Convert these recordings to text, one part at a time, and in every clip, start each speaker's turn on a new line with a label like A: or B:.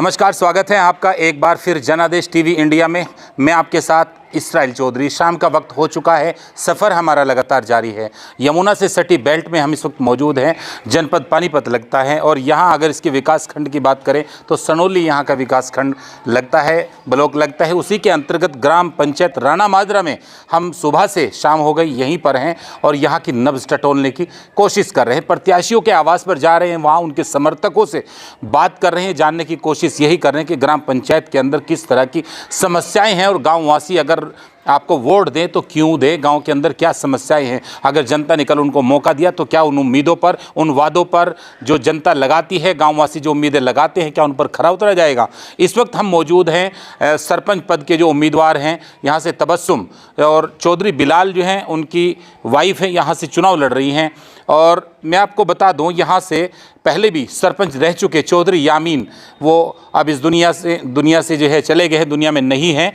A: नमस्कार, स्वागत है आपका एक बार फिर जनादेश टीवी इंडिया में। मैं आपके साथ इसराइल चौधरी। शाम का वक्त हो चुका है, सफ़र हमारा लगातार जारी है। यमुना से सटी बेल्ट में हम इस वक्त मौजूद हैं। जनपद पानीपत लगता है और यहाँ अगर इसके विकास खंड की बात करें तो सनोली यहाँ का विकास खंड लगता है, ब्लॉक लगता है। उसी के अंतर्गत ग्राम पंचायत राणा माजरा में हम सुबह से शाम हो गई यहीं पर हैं और यहाँ की नब्ज़ टटोलने की कोशिश कर रहे हैं। प्रत्याशियों के आवास पर जा रहे हैं, वहाँ उनके समर्थकों से बात कर रहे हैं, जानने की कोशिश यही कर रहे हैं कि ग्राम पंचायत के अंदर किस तरह की समस्याएं हैं और गाँववासी अगर आपको वोट दें तो क्यों दें, गांव के अंदर क्या समस्याएं हैं। अगर जनता ने कल उनको मौका दिया तो क्या उन उम्मीदों पर, उन वादों पर जो जनता लगाती है, गांववासी जो उम्मीदें लगाते हैं, क्या उन पर खरा उतरा जाएगा। इस वक्त हम मौजूद हैं सरपंच पद के जो उम्मीदवार हैं, यहाँ से तबस्सुम और चौधरी बिलाल जो हैं उनकी वाइफ है, यहाँ से चुनाव लड़ रही हैं। और मैं आपको बता दूं, यहाँ से पहले भी सरपंच रह चुके चौधरी यामीन, वो अब इस दुनिया से जो है चले गए हैं, दुनिया में नहीं हैं,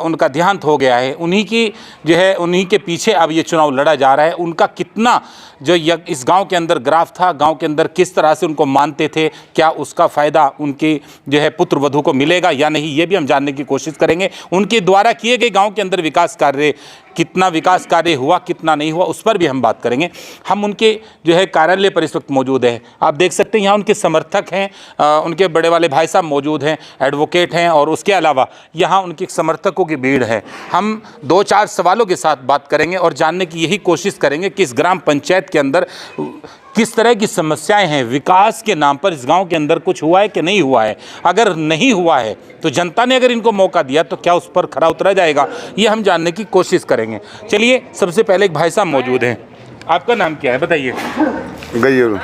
A: उनका देहांत हो गया है। उन्हीं की जो है, उन्हीं के पीछे अब ये चुनाव लड़ा जा रहा है। उनका कितना जो इस गांव के अंदर ग्राफ था, गांव के अंदर किस तरह से उनको मानते थे, क्या उसका फ़ायदा उनकी जो है पुत्र वधू को मिलेगा या नहीं, ये भी हम जानने की कोशिश करेंगे। उनके द्वारा किए गए गाँव के अंदर विकास कार्य, कितना विकास कार्य हुआ, कितना नहीं हुआ, उस पर भी हम बात करेंगे। हम उनके जो है कार्यालय पर इस वक्त मौजूद हैं। आप देख सकते हैं यहाँ उनके समर्थक हैं, उनके बड़े वाले भाई साहब मौजूद हैं, एडवोकेट हैं और उसके अलावा यहाँ उनके समर्थकों की भीड़ है। हम 2-4 सवालों के साथ बात करेंगे और जानने की यही कोशिश करेंगे कि इस ग्राम पंचायत के अंदर किस तरह की समस्याएं हैं, विकास के नाम पर इस गांव के अंदर कुछ हुआ है कि नहीं हुआ है। अगर नहीं हुआ है तो जनता ने अगर इनको मौका दिया तो क्या उस पर खरा उतरा जाएगा, ये हम जानने की कोशिश करेंगे। चलिए, सबसे पहले एक भाई साहब मौजूद हैं। आपका नाम क्या है बताइए?
B: गैर।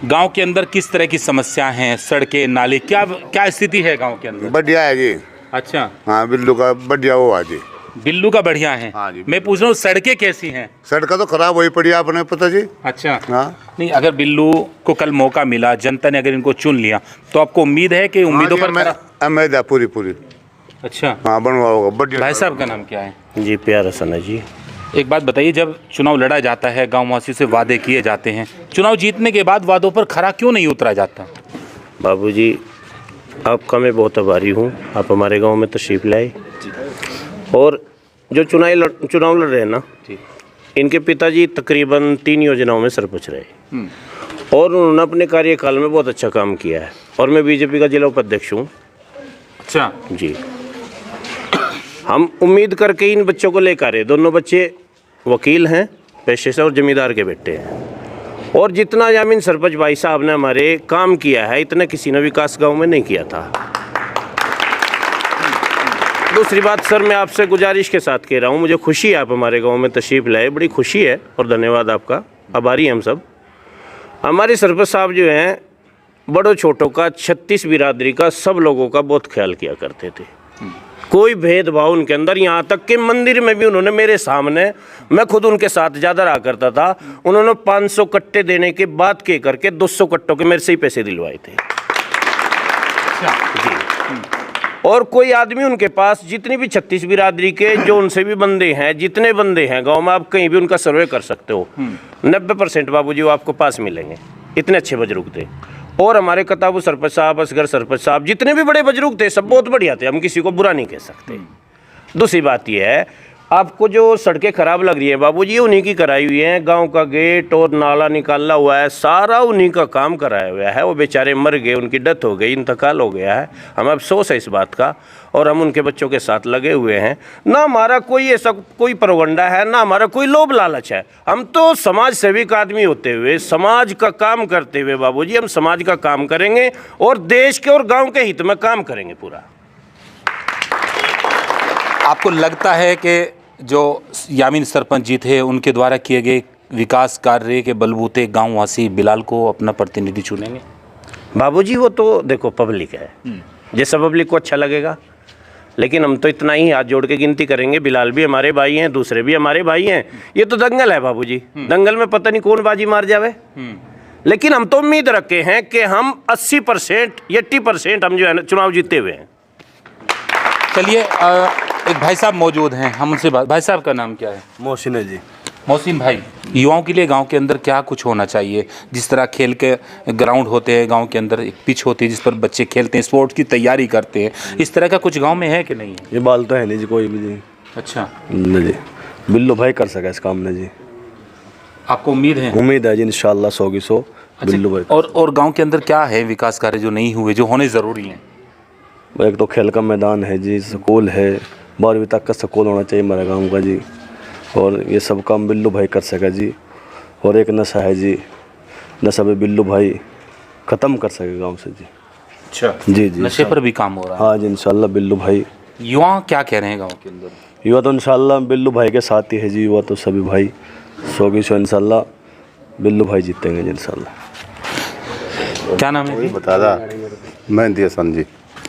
A: गांव के अंदर किस तरह की समस्या हैं, सड़कें, नाले, क्या स्थिति है गांव के अंदर?
B: बढ़िया है जी।
A: अच्छा,
B: हाँ, बिल्लू का बढ़िया वो है जी।
A: बिल्लू का बढ़िया है।
B: हाँ जी।
A: मैं पूछ रहा हूँ सड़कें कैसी हैं?
B: सड़का तो खराब हुई पड़ी, आपने पता जी।
A: अच्छा,
B: हाँ।
A: नहीं, अगर बिल्लू को कल मौका मिला, जनता ने अगर इनको चुन लिया तो आपको उम्मीद है कि उम्मीदों पर
B: उम्मीद है पूरी।
A: अच्छा,
B: हाँ, बनवा होगा बढ़िया।
A: भाई साहब का नाम क्या है?
C: जी, प्यार हसन है जी।
A: एक बात बताइए, जब चुनाव लड़ा जाता है, गाँववासियों से वादे किए जाते हैं, चुनाव जीतने के बाद वादों पर खरा क्यों नहीं उतरा जाता?
C: बाबूजी, आपका मैं बहुत आभारी हूँ, आप हमारे गांव में तशरीफ़ लाए। और जो चुनाव लड़ रहे हैं ना, इनके पिताजी तकरीबन 3 योजनाओं में सरपंच रहे और उन्होंने अपने कार्यकाल में बहुत अच्छा काम किया है। और मैं बीजेपी का जिला उपाध्यक्ष हूँ।
A: अच्छा
C: जी, हम उम्मीद करके इन बच्चों को लेकर आ रहे। दोनों बच्चे वकील हैं पेशे से और जमींदार के बेटे हैं। और जितना यामीन सरपंच भाई साहब ने हमारे काम किया है, इतना किसी ने विकास गांव में नहीं किया था। दूसरी बात सर, मैं आपसे गुजारिश के साथ कह रहा हूँ, मुझे खुशी है आप हमारे गांव में तशरीफ़ लाए, बड़ी खुशी है और धन्यवाद आपका, आभारी हैं हम सब। हमारे सरपंच साहब जो हैं, बड़ों छोटों का, 36 बिरादरी का, सब लोगों का बहुत ख्याल किया करते थे। कोई भेदभाव उनके अंदर, यहाँ तक कि मंदिर में भी उन्होंने मेरे सामने, मैं खुद उनके साथ ज़्यादा रहा करता था, उन्होंने 500 कट्टे देने के बाद के करके 200 कट्टों के मेरे से ही पैसे दिलवाए थे जी। और कोई आदमी उनके पास, जितनी भी 36 बिरादरी के जो उनसे भी बंदे हैं, जितने बंदे हैं गांव में, आप कहीं भी उनका सर्वे कर सकते हो, 90% बाबूजी वो आपको पास मिलेंगे। इतने अच्छे बुजुर्ग थे। और हमारे कताबू सरपंच साहब, असगर सरपंच साहब, जितने भी बड़े बुजुर्ग थे, सब बहुत बढ़िया थे, हम किसी को बुरा नहीं कह सकते। दूसरी बात यह है, आपको जो सड़कें खराब लग रही है बाबूजी, उन्हीं की कराई हुई है। गांव का गेट और नाला निकाला हुआ है, सारा उन्हीं का काम कराया हुआ है। वो बेचारे मर गए, उनकी डेथ हो गई, इंतकाल हो गया है। हमें अफसोस है इस बात का और हम उनके बच्चों के साथ लगे हुए हैं। ना हमारा कोई ऐसा कोई प्रोगंडा है, ना हमारा कोई लोभ लालच है। हम तो समाज सेविक आदमी होते हुए, समाज का काम करते हुए बाबूजी, हम समाज का काम करेंगे और देश के और गाँव के हित में काम करेंगे पूरा।
A: आपको लगता है कि जो यामीन सरपंच जी थे, उनके द्वारा किए गए विकास कार्य के बलबूते गांववासी बिलाल को अपना प्रतिनिधि चुनेंगे?
C: बाबूजी, वो तो देखो पब्लिक है, जैसा पब्लिक को अच्छा लगेगा। लेकिन हम तो इतना ही हाथ जोड़ के गिनती करेंगे, बिलाल भी हमारे भाई हैं, दूसरे भी हमारे भाई हैं। ये तो दंगल है बाबूजी, दंगल में पता नहीं कौन बाजी मार जावे। लेकिन हम तो उम्मीद रखे हैं कि हम 80% या 80% हम जो है ना चुनाव जीते हुए हैं।
A: चलिए, एक भाई साहब मौजूद हैं, हम उनसे बात। भाई साहब का नाम क्या है?
D: मोहसिन है जी।
A: मोहसिन भाई, युवाओं के लिए गांव के अंदर क्या कुछ होना चाहिए? जिस तरह खेल के ग्राउंड होते हैं गांव के अंदर, एक पिच होती है जिस पर बच्चे खेलते हैं, स्पोर्ट्स की तैयारी करते हैं, इस तरह का कुछ गांव में है कि नहीं है?
D: ये बाल तो है नहीं जी कोई भी जी।
A: अच्छा,
D: नहीं जी, बिल्लू भाई कर सका इस काम में जी।
A: आपको उम्मीद है?
D: उम्मीद है जी इंशाल्लाह 100 की 100 बिल्लू भाई।
A: और गांव के अंदर क्या है विकास कार्य जो नहीं हुए, जो होने ज़रूरी हैं?
D: एक तो खेल का मैदान है जी, स्कूल है, 12वीं तक का स्कूल होना चाहिए हमारे गांव का जी, और ये सब काम बिल्लू भाई कर सका जी। और एक नशा है जी, नशा भी बिल्लू भाई ख़त्म कर सके गांव से जी।
A: अच्छा
D: जी जी,
A: नशे पर भी काम हो रहा है।
D: हाँ जी इंशाल्लाह बिल्लू भाई।
A: युवा क्या कह रहे हैं गांव के अंदर?
D: युवा तो इंशाल्लाह बिल्लू भाई के साथ ही है जी, युवा तो सभी भाई 100 की 100 इंशाल्लाह बिल्लू भाई जीतेंगे जी इंशाल्लाह।
A: क्या नाम है जी?
B: बता दा मेहंदी हसन जी।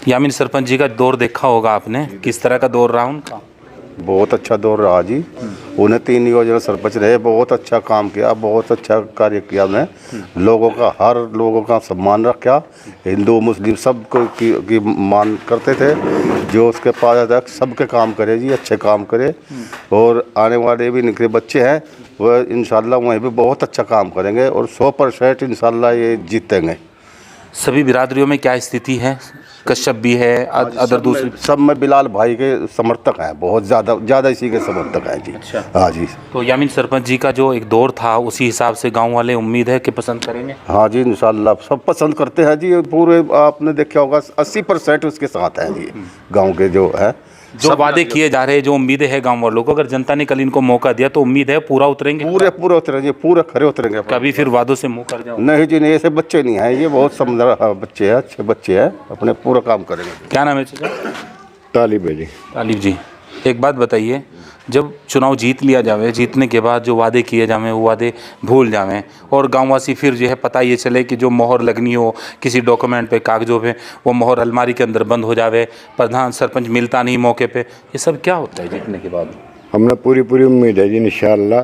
A: यामिन सरपंच जी का दौर देखा होगा आपने, किस तरह का दौर रहा उनका?
B: बहुत अच्छा दौर रहा जी। उन्हें 3 योजना सरपंच रहे, बहुत अच्छा काम किया, बहुत अच्छा कार्य किया। उन्हें लोगों का, हर लोगों का सम्मान रखा, हिंदू मुस्लिम सबको की मान करते थे। जो उसके पास तक सबके काम करे जी, अच्छे काम करे। और आने वाले भी निकले बच्चे हैं, वह इंशाल्लाह वहीं भी बहुत अच्छा काम करेंगे और 100% इंशाल्लाह ये जीतेंगे।
A: सभी बिरादरियों में क्या स्थिति है? कश्यप भी है, अदर दूसरी?
B: सब में बिलाल भाई के समर्थक हैं, बहुत ज़्यादा इसी के समर्थक हैं जी।
A: अच्छा।
B: हाँ जी।
A: तो यामिन सरपंच जी का जो एक दौर था, उसी हिसाब से गांव वाले उम्मीद है कि पसंद करेंगे?
B: हाँ जी इंशाल्लाह सब पसंद करते हैं जी। पूरे आपने देखा होगा 80% उसके साथ हैं जी गांव के जो है।
A: जो वादे किए जा रहे हैं, जो उम्मीदें हैं गांव वालों को, अगर जनता ने कल इनको मौका दिया तो उम्मीद है पूरा उतरेंगे?
B: पूरे उतरेंगे, पूरे खरे उतरेंगे।
A: कभी फिर वादों से मुंह कर जाओ?
B: नहीं जी नहीं, ऐसे बच्चे नहीं हैं, ये बहुत समझदार बच्चे हैं, अच्छे बच्चे हैं, अपने पूरा काम करेंगे।
A: क्या नाम है चाचा?
B: तालिब है जी।
A: तालिब जी, एक बात बताइए, जब चुनाव जीत लिया जावे, जीतने के बाद जो वादे किए जावें वो वादे भूल जावें और गांववासी फिर जो है पता ये चले कि जो मोहर लगनी हो किसी डॉक्यूमेंट पे, कागजों पे, वो मोहर अलमारी के अंदर बंद हो जावे, प्रधान सरपंच मिलता नहीं मौके पे, ये सब क्या होता है जीतने के बाद?
E: हमने पूरी उम्मीद है जी इंशाअल्लाह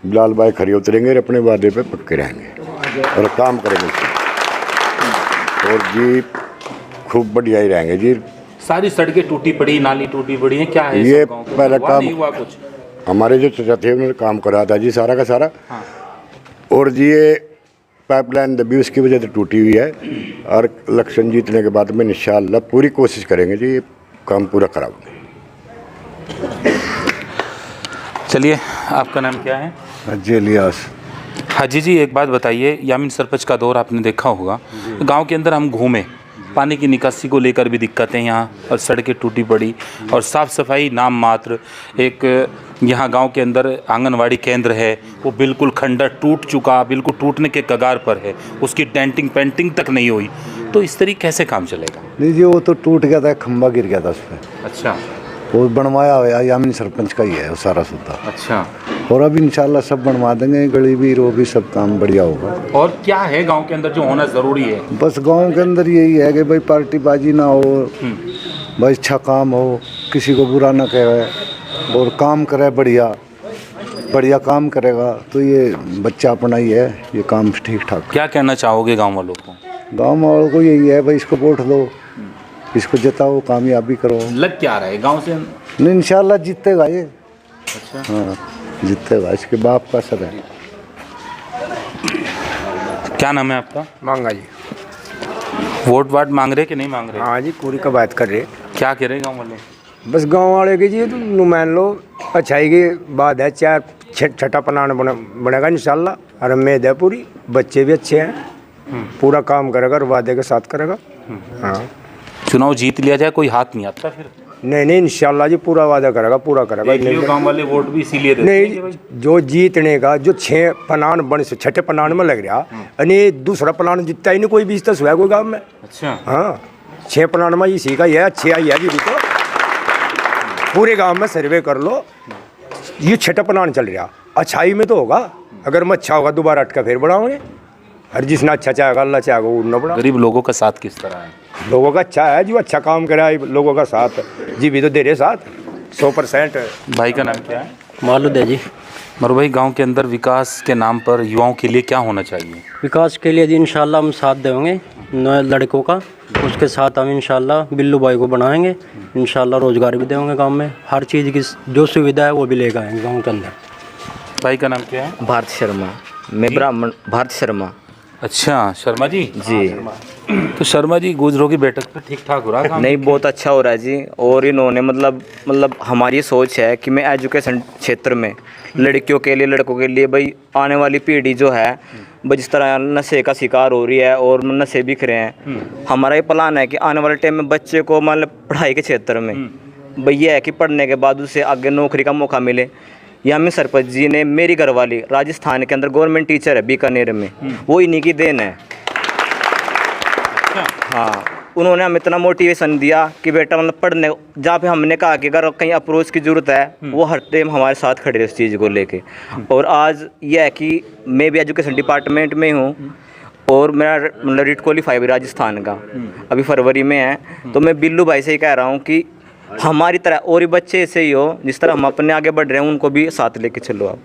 E: बिलाल भाई खरी उतरेंगे और अपने वादे पे पक्के रहेंगे और काम करेंगे और जी खूब बढ़िया ही रहेंगे जी।
A: सारी सड़कें टूटी पड़ी, नाली टूटी पड़ी है, क्या है
E: ये
A: सब गाँव के?
E: पहला
A: हुआ
E: काम
A: नहीं हुआ कुछ?
E: हमारे जो चाचा थे उन्होंने काम करा था जी सारा का सारा।
A: हाँ।
E: और जी ये पाइपलाइन दबी उसकी वजह से टूटी हुई है और इलेक्शन जीतने के बाद में इंशाअल्लाह पूरी कोशिश करेंगे जी ये काम पूरा कराओगे।
A: चलिए, आपका नाम क्या है?
E: हाजी इलियास।
A: हाजी जी, एक बात बताइए, यामिन सरपंच का दौर आपने देखा होगा, गांव के अंदर हम घूमे, पानी की निकासी को लेकर भी दिक्कतें यहाँ, और सड़कें टूटी पड़ी और साफ़ सफाई नाम मात्र। एक यहाँ गांव के अंदर आंगनवाड़ी केंद्र है, वो बिल्कुल खंडर टूट चुका, बिल्कुल टूटने के कगार पर है, उसकी डेंटिंग पेंटिंग तक नहीं हुई। तो इस तरीके कैसे काम चलेगा?
F: नहीं जी, वो तो टूट गया था, खंबा गिर गया था उस पर।
A: अच्छा
F: वो बनवाया हुआ यामिन सरपंच का ही है वो सारा सुद्धा।
A: अच्छा।
F: और अब इंशाल्लाह सब बनवा देंगे, गली भी रो भी सब काम बढ़िया होगा।
A: और क्या है गांव के अंदर जो होना ज़रूरी है?
F: बस गांव के अंदर यही है कि भाई पार्टीबाजी ना हो, भाई अच्छा काम हो, किसी को बुरा ना कहे और काम करे, बढ़िया काम करेगा तो ये बच्चा अपना ही है, ये काम ठीक ठाक।
A: क्या कहना चाहोगे गाँव वालों को?
F: गाँव वालों को यही है भाई, इसको वोट दो, इसको जिताओ, कामयाबी करो।
A: लग क्या रहा है गाँव से?
F: नहीं इंशाल्लाह जीतेगा ये।
A: अच्छा।
F: हाँ जीतेगा, इसके बाप का असर है।
A: क्या नाम है आपका?
G: मांगा जी।
A: वोट वाट मांग रहे कि नहीं मांग रहे?
G: हाँ जी, पूरी कवायद कर रहे।
A: क्या कह रहे गाँव वाले?
G: बस गांव वाले की जी तो नुमान लो, अच्छाई की बात है, 4 छठा प्लान बनेगा इंशाल्लाह और उम्मीद है पूरी। बच्चे भी अच्छे हैं, पूरा काम करेगा और वादे के साथ करेगा। हाँ,
A: चुनाव जीत लिया जाए कोई हाथ नहीं आता फिर?
G: नहीं इंशाल्लाह जी पूरा वादा करेगा, पूरा करेगा।
A: गांव वाले वोट भी इसीलिए देते हैं कि
G: नहीं, जो जीतने का जो 6 प्लान बन से 6ठे प्लान में लग रहा, यानी दूसरा प्लान जीतता ही नहीं कोई भी इस हुआ कोई गाँव में।
A: अच्छा।
G: हाँ, 6 प्लान में इसी का है, अच्छे आई है जी। तो पूरे गांव में सर्वे कर लो, ये 6ठा प्लान चल रहा, अच्छाई में तो होगा। अगर मैं अच्छा होगा दोबारा अटका फिर बढ़ाओगे, हर जिसने अच्छा चाहेगा अल्लाह चाहेगा वो न बढ़ा।
A: गरीब लोगों का साथ किस तरह है?
G: लोगों का अच्छा है, जो अच्छा काम करा है लोगों का साथ जी भी तो दे रहे साथ 100%।
A: भाई का नाम क्या है?
H: मालूद है जी।
A: मरु भाई, गांव के अंदर विकास के नाम पर युवाओं के लिए क्या होना चाहिए?
H: विकास के लिए जी इंशाल्लाह हम साथ देंगे नए लड़कों का, उसके साथ हम इंशाल्लाह बिल्लू भाई को बनाएंगे, इंशाल्लाह रोज़गार भी देंगे गांव में, हर चीज़ की जो सुविधा है वो भी लेकर आएंगे गांव के अंदर।
A: भाई का नाम क्या है?
I: भारत शर्मा। मैं ब्राह्मण भारत शर्मा।
A: अच्छा, शर्मा जी।
I: जी।
A: तो शर्मा जी, गुजरों की बैठक पे ठीक ठाक हो रहा काम?
I: नहीं, बहुत अच्छा हो रहा है जी। और इन्होंने मतलब हमारी सोच है कि मैं एजुकेशन क्षेत्र में लड़कियों के लिए, लड़कों के लिए, भाई आने वाली पीढ़ी जो है भाई जिस तरह नशे का शिकार हो रही है और नशे बिक रहे हैं, हमारा ये प्लान है कि आने वाले टाइम में बच्चे को मतलब पढ़ाई के क्षेत्र में भाई ये है कि पढ़ने के बाद उसे आगे नौकरी का मौका मिले। यामिन सरपंच जी ने, मेरी घरवाली राजस्थान के अंदर गवर्नमेंट टीचर है बीकानेर में, वो इन्हीं की देन है। हाँ, उन्होंने हमें इतना मोटिवेशन दिया कि बेटा मतलब पढ़ने, जहाँ पे हमने कहा कि अगर कहीं अप्रोच की ज़रूरत है वो हर टाइम हमारे साथ खड़े उस चीज़ को लेके। और आज यह है कि मैं भी एजुकेशन डिपार्टमेंट में हूँ और मेरा मतलब रिट क्वालीफाई भी राजस्थान का अभी फरवरी में है। तो मैं बिल्लू भाई से ही कह रहा हूँ कि हमारी तरह और ही बच्चे ऐसे ही हो, जिस तरह हम अपने आगे बढ़ रहे हैं उनको भी साथ लेके चलो आप।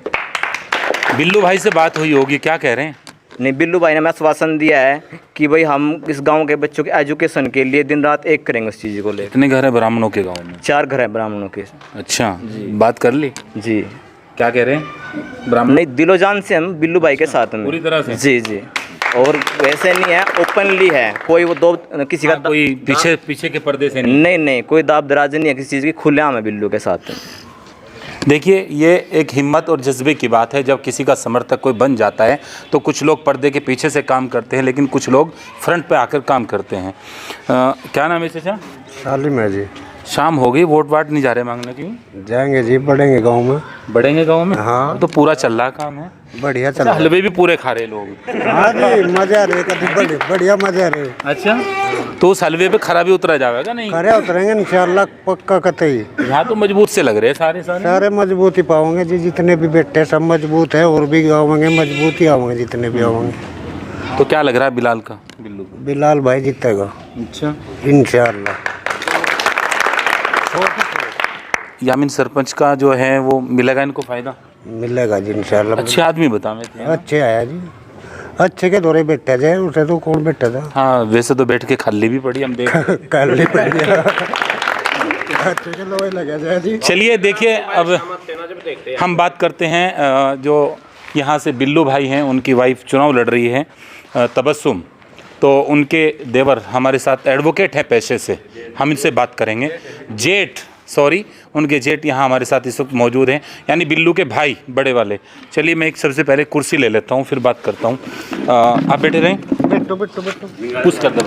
A: बिल्लू भाई से बात हुई होगी, क्या कह रहे हैं?
I: नहीं, बिल्लू भाई ने हमें आश्वासन दिया है कि भाई हम इस गांव के बच्चों के एजुकेशन के लिए दिन रात एक करेंगे उस चीज़ को लेकर।
A: कितने घर है ब्राह्मणों के गांव में?
I: 4 घर हैं ब्राह्मणों के।
A: अच्छा, बात कर ली?
I: जी।
A: क्या कह रहे हैं ब्राह्मण?
I: नहीं, दिलो जान से हम बिल्लू भाई के साथ में
A: पूरी तरह से?
I: जी जी। और वैसे नहीं है, ओपनली है, कोई वो दो किसी का
A: कोई पीछे के पर्दे से
I: नहीं नहीं, कोई दाब दराज नहीं है किसी चीज़ की, खुलेआम है बिल्लू के साथ में।
A: देखिए, ये एक हिम्मत और जज्बे की बात है। जब किसी का समर्थक कोई बन जाता है तो कुछ लोग पर्दे के पीछे से काम करते हैं, लेकिन कुछ लोग फ्रंट पे आकर काम करते हैं। क्या नाम है चाचा?
G: सालिम है जी।
A: शाम हो गई, वोट वाट नहीं जा रहे मांगने की?
G: जाएंगे जी, बढ़ेंगे गांव में।
A: बढ़ेंगे गांव में?
G: हाँ।
A: तो पूरा चल रहा काम है,
G: बढ़िया चल
A: अच्छा, हलवे भी पूरे खा रहे लोग?
G: हाँ जी, मजा रहे, कभी बढ़िया मजा रहे।
A: अच्छा, तो उस हलवे पे खरा भी उतरा जाएगा नहीं?
G: खरे उतरेंगे इंशाल्लाह, पक्का कतई।
A: यहाँ तो मजबूत से लग रहे हैं सारे
G: मजबूत ही पाओगे जी, जितने भी बैठे सब मजबूत है, और भी आवेंगे मजबूत ही आवेंगे जितने भी आवेंगे।
A: तो क्या लग रहा है बिलाल का? बिल्लू
G: बिलाल भाई जीतेगा।
A: अच्छा,
G: इंशाल्लाह।
A: यामिन सरपंच का जो है वो मिलेगा इनको फायदा?
G: मिलेगा जी इंशाल्लाह।
A: अच्छे आदमी बतावे थे।
G: अच्छे आया जी, अच्छे के दौरे बैठा जाए, उसे तो कौन बैठा था?
A: हाँ, वैसे तो बैठ के खाली भी पड़ी, हम देख
G: कर ली पड़ी। अच्छे के लोग लगा जाए जी।
A: चलिए देखिए, अब हम बात करते हैं जो यहाँ से बिल्लू भाई हैं, उनकी वाइफ चुनाव लड़ रही है तबस्सुम। तो उनके देवर हमारे साथ एडवोकेट हैं पेशे से, हम इनसे बात करेंगे। उनके जेठ यहाँ हमारे साथ इस वक्त मौजूद हैं, यानी बिल्लू के भाई बड़े वाले। चलिए, मैं एक सबसे पहले कुर्सी ले लेता हूँ, फिर बात करता हूँ। आप बैठे रहें, कुछ कर दो।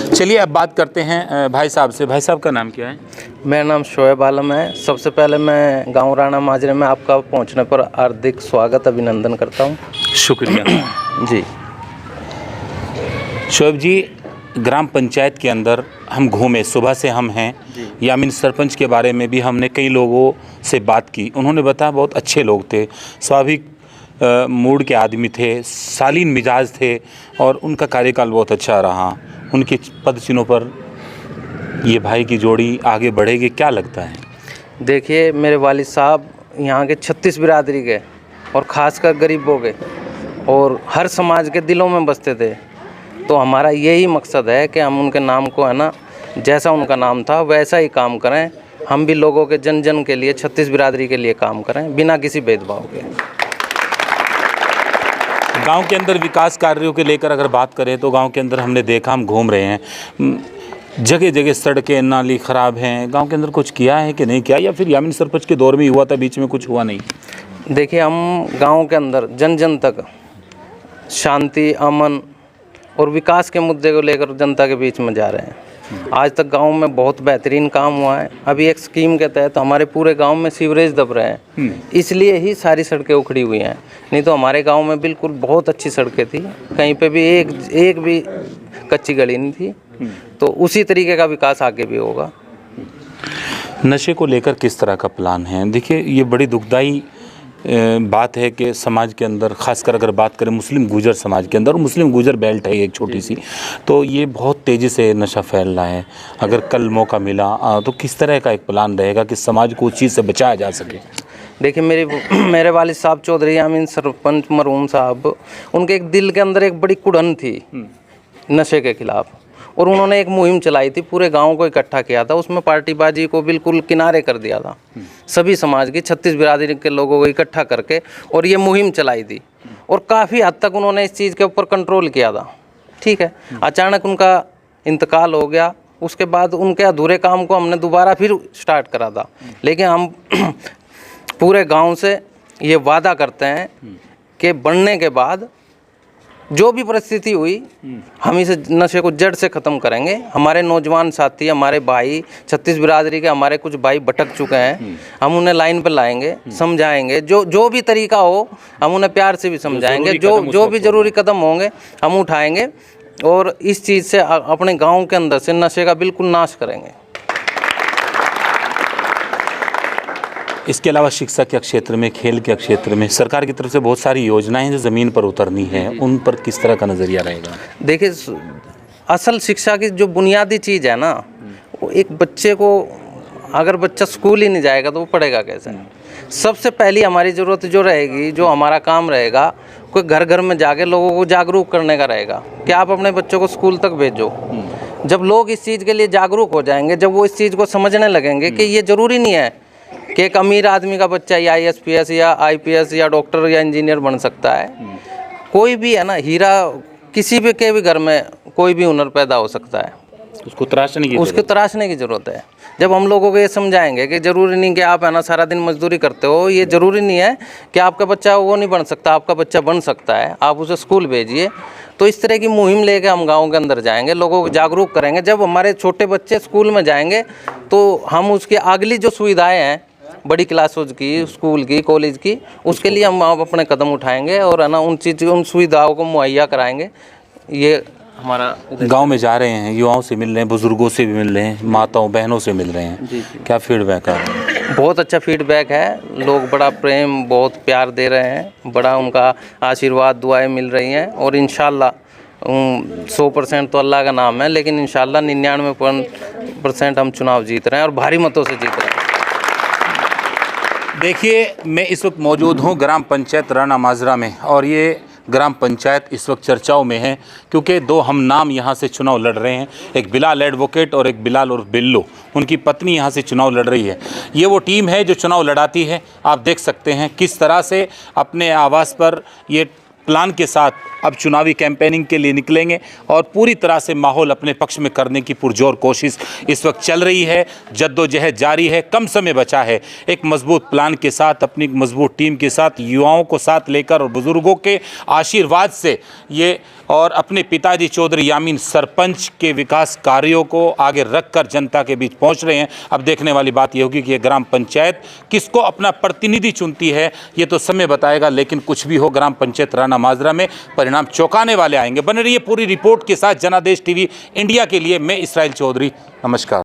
A: चलिए, अब बात करते हैं भाई साहब से। भाई साहब का नाम क्या है?
H: मेरा नाम शोएब आलम है। सबसे पहले मैं गांव राणा माजरे में आपका पहुंचने पर हार्दिक स्वागत अभिनंदन करता हूं।
A: शुक्रिया
H: जी।
A: शोएब जी, ग्राम पंचायत के अंदर हम घूमे, सुबह से हम हैं। यामिन सरपंच के बारे में भी हमने कई लोगों से बात की, उन्होंने बताया बहुत अच्छे लोग थे, स्वाभाविक मूड के आदमी थे, शालीन मिजाज थे और उनका कार्यकाल बहुत अच्छा रहा। उनके पद चिन्हों पर ये भाई की जोड़ी आगे बढ़ेगी, क्या लगता है?
H: देखिए, मेरे वालिद साहब यहाँ के 36 बिरादरी के और ख़ासकर गरीबों के और हर समाज के दिलों में बसते थे। तो हमारा यही मकसद है कि हम उनके नाम को है ना, जैसा उनका नाम था वैसा ही काम करें। हम भी लोगों के जन जन के लिए, 36 बिरादरी के लिए काम करें बिना किसी भेदभाव के।
A: गांव के अंदर विकास कार्यों के लेकर अगर बात करें तो गांव के अंदर हमने देखा, हम घूम रहे हैं, जगह जगह सड़कें नाली ख़राब हैं। गांव के अंदर कुछ किया है कि नहीं किया, या फिर यामिन सरपंच के दौर में हुआ था, बीच में कुछ हुआ नहीं?
H: देखिए, हम गांव के अंदर जन जन तक शांति, अमन और विकास के मुद्दे को लेकर जनता के बीच में जा रहे हैं। आज तक गांव में बहुत बेहतरीन काम हुआ है। अभी एक स्कीम के तहत हमारे पूरे गांव में सीवरेज दब रहे हैं, इसलिए ही सारी सड़कें उखड़ी हुई हैं। नहीं तो हमारे गांव में बिल्कुल बहुत अच्छी सड़कें थी, कहीं पे भी एक भी कच्ची गली नहीं थी। तो उसी तरीके का विकास आगे भी होगा।
A: नशे को लेकर किस तरह का प्लान है? देखिए, ये बड़ी दुखदाई बात है कि समाज के अंदर, खासकर अगर बात करें मुस्लिम गुजर समाज के अंदर, मुस्लिम गुजर बेल्ट है एक छोटी सी, तो ये बहुत तेज़ी से नशा फैल रहा है। अगर कल मौका मिला तो किस तरह का एक प्लान रहेगा कि समाज को उस चीज़ से बचाया जा सके?
H: देखिए, मेरे वालिद साहब चौधरी यामिन सरपंच मरहूम साहब, उनके एक दिल के अंदर एक बड़ी कुड़न थी नशे के खिलाफ। और उन्होंने एक मुहिम चलाई थी, पूरे गांव को इकट्ठा किया था, उसमें पार्टीबाजी को बिल्कुल किनारे कर दिया था। सभी समाज की 36 बिरादरी के लोगों को इकट्ठा करके और ये मुहिम चलाई थी और काफ़ी हद तक उन्होंने इस चीज़ के ऊपर कंट्रोल किया था। ठीक है, अचानक उनका इंतकाल हो गया, उसके बाद उनके अधूरे काम को हमने दोबारा फिर स्टार्ट करा था। लेकिन हम पूरे गांव से ये वादा करते हैं कि बढ़ने के बाद जो भी परिस्थिति हुई हम इस नशे को जड़ से ख़त्म करेंगे। हमारे नौजवान साथी, हमारे भाई 36 बिरादरी के हमारे कुछ भाई भटक चुके हैं, हम उन्हें लाइन पर लाएंगे, समझाएंगे, जो भी तरीका हो हम उन्हें प्यार से भी समझाएंगे, जो भी ज़रूरी कदम होंगे हम उठाएंगे और इस चीज़ से अपने गाँव के अंदर से नशे का बिल्कुल नाश करेंगे।
A: इसके अलावा शिक्षा के क्षेत्र में, खेल के क्षेत्र में सरकार की तरफ से बहुत सारी योजनाएं हैं जो ज़मीन पर उतरनी है, उन पर किस तरह का नज़रिया रहेगा?
H: देखिए, असल शिक्षा की जो बुनियादी चीज़ है ना, वो एक बच्चे को, अगर बच्चा स्कूल ही नहीं जाएगा तो वो पढ़ेगा कैसे? सबसे पहली हमारी ज़रूरत जो रहेगी, जो हमारा काम रहेगा, कोई घर घर में जाके लोगों को जागरूक करने का रहेगा कि आप अपने बच्चों को स्कूल तक भेजो। जब लोग इस चीज़ के लिए जागरूक हो जाएंगे, जब वो इस चीज़ को समझने लगेंगे कि ये ज़रूरी नहीं है कि एक अमीर आदमी का बच्चा या IAS या IPS या डॉक्टर या इंजीनियर बन सकता है। कोई भी है ना, हीरा किसी भी के भी घर में कोई भी हुनर पैदा हो सकता है, उसको तराशने की ज़रूरत है। जब हम लोगों को ये समझाएंगे कि ज़रूरी नहीं कि आप है ना सारा दिन मजदूरी करते हो, ये ज़रूरी नहीं है कि आपका बच्चा वो नहीं बन सकता, आपका बच्चा बन सकता है, आप उसे स्कूल भेजिए। तो इस तरह की मुहिम लेके हम गाँव के अंदर जाएंगे, लोगों को जागरूक करेंगे। जब हमारे छोटे बच्चे स्कूल में जाएंगे तो हम उसकी अगली जो सुविधाएँ हैं, बड़ी क्लासों की, स्कूल की, कॉलेज की, उसके लिए हम अपने कदम उठाएंगे और है ना उन सुविधाओं को मुहैया कराएंगे। ये हमारा
A: गांव में जा रहे हैं, युवाओं से मिल रहे हैं, बुजुर्गों से भी मिल रहे हैं, माताओं बहनों से मिल रहे हैं, क्या फीडबैक है?
H: बहुत अच्छा फीडबैक है, लोग बड़ा प्रेम, बहुत प्यार दे रहे हैं, बड़ा उनका आशीर्वाद, दुआएं मिल रही हैं और इंशाल्लाह 100% तो अल्लाह का नाम है, लेकिन इंशाल्लाह 99% हम चुनाव जीत रहे हैं और भारी मतों से जीत रहे हैं।
A: देखिए, मैं इस वक्त मौजूद हूँ ग्राम पंचायत राणा माजरा में और ये ग्राम पंचायत इस वक्त चर्चाओं में है क्योंकि दो हम नाम यहाँ से चुनाव लड़ रहे हैं, एक बिलाल एडवोकेट और एक बिलाल और बिल्लू, उनकी पत्नी यहाँ से चुनाव लड़ रही है। ये वो टीम है जो चुनाव लड़ाती है। आप देख सकते हैं किस तरह से अपने आवास पर ये प्लान के साथ अब चुनावी कैंपेनिंग के लिए निकलेंगे और पूरी तरह से माहौल अपने पक्ष में करने की पुरजोर कोशिश इस वक्त चल रही है। जद्दोजहद जारी है, कम समय बचा है। एक मजबूत प्लान के साथ, अपनी मजबूत टीम के साथ, युवाओं को साथ लेकर और बुज़ुर्गों के आशीर्वाद से ये और अपने पिताजी चौधरी यामीन सरपंच के विकास कार्यों को आगे रखकर जनता के बीच पहुंच रहे हैं। अब देखने वाली बात यह होगी कि ये ग्राम पंचायत किसको अपना प्रतिनिधि चुनती है, ये तो समय बताएगा। लेकिन कुछ भी हो, ग्राम पंचायत राणा माजरा में परिणाम चौंकाने वाले आएंगे। बने रहिए पूरी रिपोर्ट के साथ जनादेश टीवी इंडिया के लिए। मैं इसराइल चौधरी, नमस्कार।